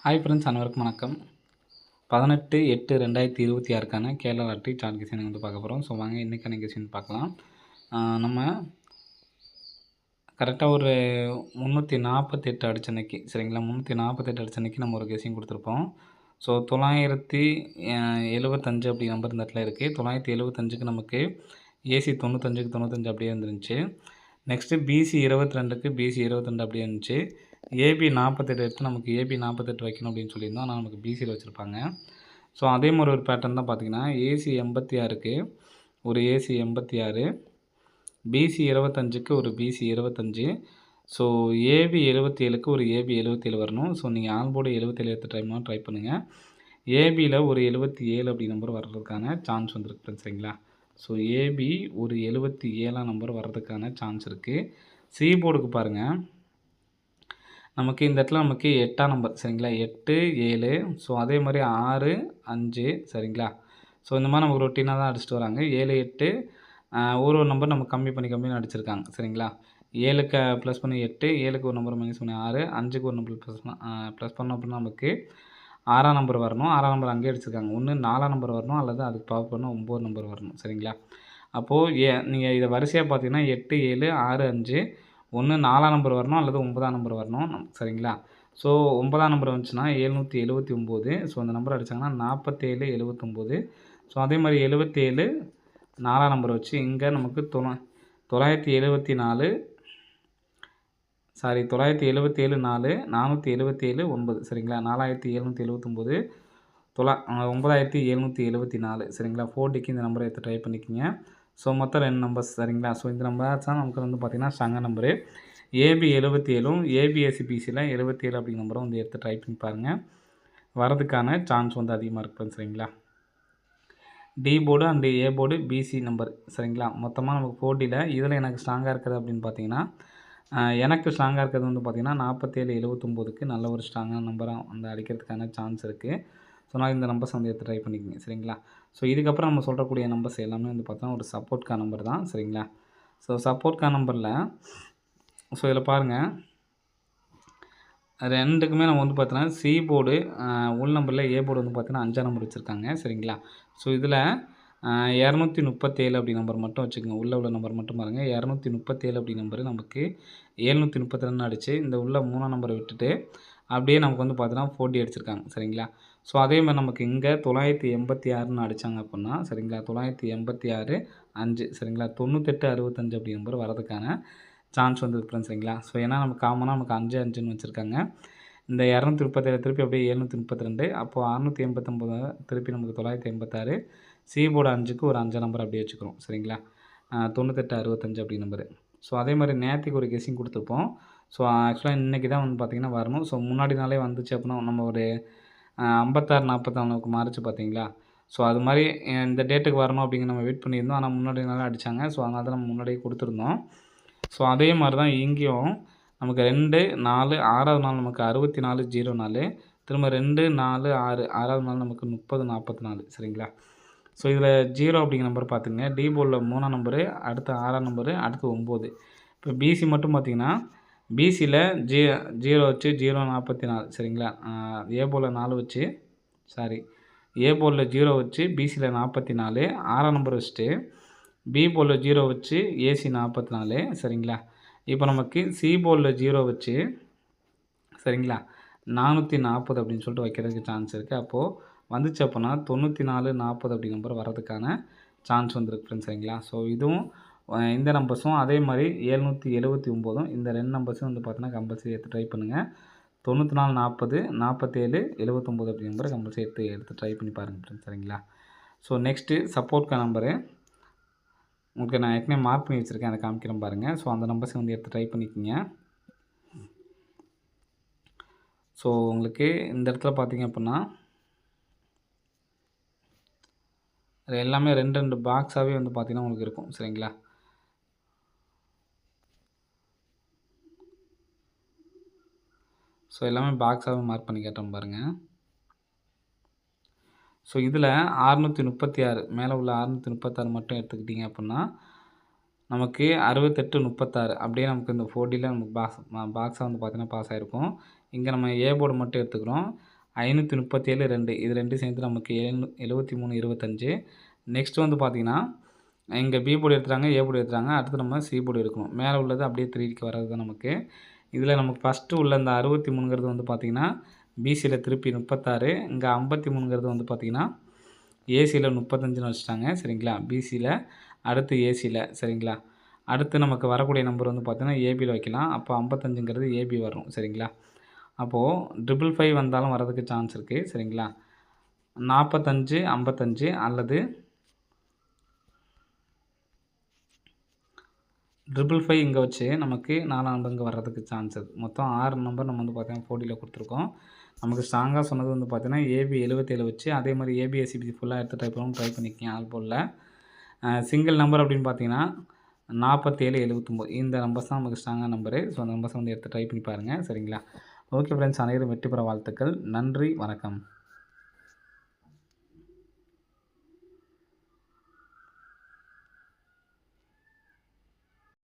Hi friends, அனைவருக்கும் வணக்கம். 18/8/2026க்கான Kerala lottery chart guessing வந்து பார்க்க போகிறோம். ஸோ வாங்க இன்றைக்கான கெஸிங் பார்க்கலாம். நம்ம கரெக்டாக ஒரு 348 அடிச்சன்னைக்கு, சரிங்களா, 348 அடிச்சன்னைக்கு நம்ம ஒரு கெஸிங் கொடுத்துருப்போம். ஸோ 975 அப்படி நம்பர் இந்த இடத்துல இருக்குது. 975க்கு நமக்கு ஏசி 95க்கு 95 அப்படியே வந்துருந்துச்சு. நெக்ஸ்ட்டு பிசி 22க்கு பிசி 22 அப்படியே இருந்துச்சு. ஏபி 48 எடுத்து நமக்கு ஏபி 48 வைக்கணும் அப்படின்னு சொல்லியிருந்தோம். ஆனால் நமக்கு பிசியில் வச்சுருப்பாங்க. ஸோ அதே மாதிரி ஒரு பேட்டர்ன் தான் பார்த்திங்கன்னா, ஏசி 86க்கு ஒரு ஏசி 86, பிசி 25க்கு ஒரு பிசி 25, ஸோ ஏபி 77க்கு ஒரு ஏபி 77 வரணும். ஸோ நீங்கள் ஆல்போர்டு 77 எடுத்து ட்ரை பண்ணுங்கள். ஏபியில் ஒரு 77 அப்படி நம்பர் வர்றதுக்கான சான்ஸ் வந்துருக்கு, சரிங்களா. ஸோ ஏபி ஒரு 77ஆம் நம்பர் வர்றதுக்கான சான்ஸ் இருக்குது. சி போர்டுக்கு பாருங்கள், நமக்கு இந்த இடத்துல நமக்கு 8ஆம் நம்பர், சரிங்களா, 8, 7, ஸோ அதே மாதிரி 6, 5, சரிங்களா. ஸோ இந்த மாதிரி நமக்கு ரொட்டீனாக தான் அடிச்சுட்டு வராங்க. 7, 8 ஒரு நம்பர் நம்ம கம்மி பண்ணி அடிச்சிருக்காங்க, சரிங்களா. 7க்கு ப்ளஸ் பண்ணி 8, 7க்கு ஒரு நம்பர் மைனஸ் பண்ணி 6, 5க்கு ஒரு நம்பர் ப்ளஸ் பண்ணோம் அப்படின்னா நமக்கு 6ஆம் நம்பர் வரணும். 6ஆம் நம்பர் அங்கேயே அடிச்சிருக்காங்க. ஒன்று 4ஆம் நம்பர் வரணும், அல்லது அதுக்கு பவர் பண்ணால் 9 நம்பர் வரணும், சரிங்களா. அப்போது நீங்கள் இதை வரிசையாக பார்த்தீங்கன்னா 8, 7, 6, 5, ஒன்று 4ஆம் நம்பர் வரணும், அல்லது 9ஆம் நம்பர் வரணும், சரிங்களா. ஸோ 9ஆம் நம்பர் வந்துச்சுன்னா 779. ஸோ அந்த நம்பர் அடித்தாங்கன்னா 47, 79. ஸோ அதே மாதிரி 77 4ஆம் நம்பர் வச்சு இங்கே நமக்கு 977 977 4, 477 9, சரிங்களா. 4779, 9774, சரிங்களா. 4டிக்கு இந்த நம்பரை எடுத்து ட்ரை பண்ணிக்கிங்க. ஸோ மொத்தம் 2 நம்பர்ஸ், சரிங்களா. ஸோ இந்த நம்பர் தான் நமக்கு வந்து பார்த்திங்கன்னா ஸ்ட்ராங்கான நம்பரு. ஏபி 77, ஏபிஎஸ்சி பிசியில் 77 அப்படிங்கிற நம்பரை வந்து எடுத்து ட்ரை பண்ணி பாருங்கள். வரதுக்கான சான்ஸ் வந்து அதிகமாக இருக்குது, சரிங்களா. D board and A board PC number, சரிங்களா. மொத்தமாக நமக்கு 4டியில் இதில் எனக்கு ஸ்ட்ராங்காக இருக்குது அப்படின்னு பார்த்தீங்கன்னா, எனக்கு ஸ்ட்ராங்காக இருக்கிறது வந்து பார்த்திங்கன்னா 47, 79க்கு நல்ல ஒரு ஸ்ட்ராங்கான நம்பராக வந்து அடிக்கிறதுக்கான சான்ஸ் இருக்குது. ஸோ நான் இந்த நம்பர்ஸ் வந்து எடுத்து ட்ரை பண்ணிக்கோங்க, சரிங்களா. ஸோ இதுக்கப்புறம் நம்ம சொல்கிறக்கூடிய நம்பர்ஸ் எல்லாமே வந்து பார்த்தோன்னா ஒரு சப்போர்ட்கான நம்பர் தான், சரிங்களா. ஸோ சப்போர்ட்கான நம்பரில் ஸோ இதில் பாருங்கள், ரெண்டுக்குமே நம்ம வந்து பார்த்தோன்னா சி போர்டு உள் நம்பரில் ஏ போர்டு வந்து பார்த்தீங்கன்னா 5ஆம் நம்பர் வச்சுருக்காங்க, சரிங்களா. ஸோ இதில் 237 அப்படி நம்பர் மட்டும் வச்சுக்கோங்க. உள்ள நம்பர் மட்டும் பாருங்கள். 237 அப்படி நம்பர் நமக்கு 732 அடிச்சு இந்த உள்ள 3ஆம் நம்பரை விட்டுட்டு அப்படியே நமக்கு வந்து பார்த்தீங்கன்னா 4D அடிச்சிருக்காங்க, சரிங்களா. ஸோ அதே மாதிரி நமக்கு இங்கே 986ன்னு அடித்தாங்க அப்படின்னா, சரிங்களா, 986 5, சரிங்களா, 98 65 அப்படி நம்பர் வரதுக்கான சான்ஸ் வந்து இருக்கிறேன், சரிங்களா. ஸோ ஏன்னா நமக்கு காமனாக நமக்கு 5 5ன்னு வச்சுருக்காங்க. இந்த 237 திருப்பி அப்படியே 732, அப்போது 689 திருப்பி நமக்கு 986, சி போர்டு 5க்கு ஒரு 5 நம்பர் அப்படியே வச்சுக்கிறோம், சரிங்களா. 98 65 அப்படி நம்பரு. ஸோ அதே மாதிரி நேற்றுக்கு ஒரு கெஸிங் கொடுத்துருப்போம். ஸோ ஆக்சுவலாக இன்றைக்கி தான் வந்து பார்த்திங்கன்னா வரணும். ஸோ முன்னாடி நாளே வந்துச்சு அப்படின்னா நம்ம ஒரு 56 44க்கு மாறிச்சு பார்த்தீங்களா. ஸோ அது மாதிரி இந்த டேட்டுக்கு வரணும் அப்படிங்கிற நம்ம வெயிட் பண்ணியிருந்தோம். ஆனால் முன்னாடி நாளே அடித்தாங்க. ஸோ அதனால தான் நம்ம முன்னாடியே கொடுத்துருந்தோம். ஸோ அதே மாதிரி தான் இங்கேயும் நமக்கு 2, 4, 6வது நாள் நமக்கு 6404, திரும்ப 2, 4, 6, 6வது நாள் நமக்கு 3044, சரிங்களா. ஸோ இதில் 0 அப்படிங்கிற நம்பர் பார்த்துங்க. டி போர்டில் 3ஆம் நம்பரு, அடுத்து 6ஆம் நம்பரு, அடுத்து 9. இப்போ பிசி மட்டும் பார்த்திங்கன்னா பிசியில் 0 வச்சு 044, சரிங்களா. ஏ போர்டில் 4 வச்சு ஏ போர்டில் 0 வச்சு பிசியில் 44, 6ஆம் நம்பர் வச்சுட்டு பி போர்டில் 0 வச்சு ஏசி 44, சரிங்களா. இப்போ நமக்கு சி போர்டில் 0 வச்சு, சரிங்களா, 440 அப்படின்னு சொல்லிட்டு வைக்கிறதுக்கு சான்ஸ் இருக்குது. அப்போது வந்துச்சு அப்படின்னா 94 40 அப்படி நம்பர் வரதுக்கான சான்ஸ் வந்துருக்கு, ஃப்ரெண்ட்ஸ், சரிங்களா. ஸோ இதுவும் இந்த நம்பர்ஸும் அதே மாதிரி 779, இந்த 2 நம்பர்ஸும் வந்து பார்த்தீங்கன்னா கம்பல்சரி எடுத்து ட்ரை பண்ணுங்கள். 94 40 47 79 அப்படி நம்பரை கம்பல்சரி எடுத்து ட்ரை பண்ணி பாருங்கள், ஃப்ரெண்ட்ஸ், சரிங்களா. ஸோ நெக்ஸ்ட்டு சப்போர்ட்கான நம்பரு உங்களுக்கு நான் ஏற்கனவே மார்க் பண்ணி வச்சுருக்கேன், அதை காமிக்கிறேன் பாருங்கள். ஸோ அந்த நம்பர்ஸை வந்து எடுத்து ட்ரை பண்ணிக்கோங்க. ஸோ உங்களுக்கு இந்த இடத்துல பார்த்தீங்க அப்படின்னா அது எல்லாமே 2 பாக்ஸாகவே வந்து பார்த்திங்கன்னா உங்களுக்கு இருக்கும், சரிங்களா. ஸோ எல்லாமே பாக்ஸாகவே மார்க் பண்ணி கேட்டோம் பாருங்கள். ஸோ இதில் 636 மேலே உள்ள 636 மட்டும் எடுத்துக்கிட்டிங்க அப்படின்னா நமக்கு 68 36 அப்படியே நமக்கு இந்த 4டியில் நமக்கு பாக்ஸாக வந்து பார்த்திங்கன்னா பாஸ் ஆகிருக்கும். இங்கே நம்ம ஏ போர்டு மட்டும் எடுத்துக்கிறோம். 537 2 இது 2 சேர்ந்து நமக்கு 73 25. நெக்ஸ்ட் வந்து பார்த்தீங்கன்னா, இங்கே பி போர்டு எடுத்துட்டாங்க, ஏ போர்டு எடுத்துட்டாங்க. அடுத்து நம்ம சி போர்டு எடுக்கணும். மேலே உள்ளது அப்படியே 3க்கு வர்றது தான் நமக்கு. இதில் நமக்கு ஃபஸ்ட்டு உள்ள இந்த 63ங்கிறது வந்து பார்த்திங்கன்னா, பிசியில் திருப்பி 36, இங்கே 53ங்கிறது வந்து பார்த்திங்கன்னா, ஏசியில் 35ன்னு வச்சுட்டாங்க சரிங்களா. பிசியில் அடுத்து ஏசியில் சரிங்களா. அடுத்து நமக்கு வரக்கூடிய நம்பர் வந்து பார்த்திங்கன்னா ஏபியில் வைக்கலாம். அப்போ 55ங்கிறது ஏபி வரும் சரிங்களா. அப்போது 555 வந்தாலும் வரதுக்கு சான்ஸ் இருக்குது சரிங்களா. 45 55 அல்லது 555 இங்கே வச்சு நமக்கு 4 நம்பர் இங்கே வர்றதுக்கு சான்ஸ் இருக்குது. மொத்தம் 6 நம்பர் நம்ம வந்து பார்த்தீங்கன்னா 4Dயில் கொடுத்துருக்கோம். நமக்கு ஸ்ட்ராங்காக சொன்னது வந்து பார்த்தீங்கன்னா ஏபி 77 வச்சு அதே மாதிரி ஏபிஎஸ்சிபி ஃபுல்லாக எடுத்து ட்ரை பண்ணிக்கங்க ஆல் போர்டில். சிங்கிள் நம்பர் அப்படின்னு பார்த்தீங்கன்னா 47 79 இந்த நம்பர்ஸ் தான் நமக்கு ஸ்ட்ராங்காக நம்பரு. ஸோ அந்த நம்பர்ஸை வந்து எடுத்து ட்ரை பண்ணி பாருங்கள் சரிங்களா. ஓகே ஃப்ரெண்ட்ஸ், அனைவரும் வெற்றி பெற வாழ்த்துக்கள். நன்றி, வணக்கம்.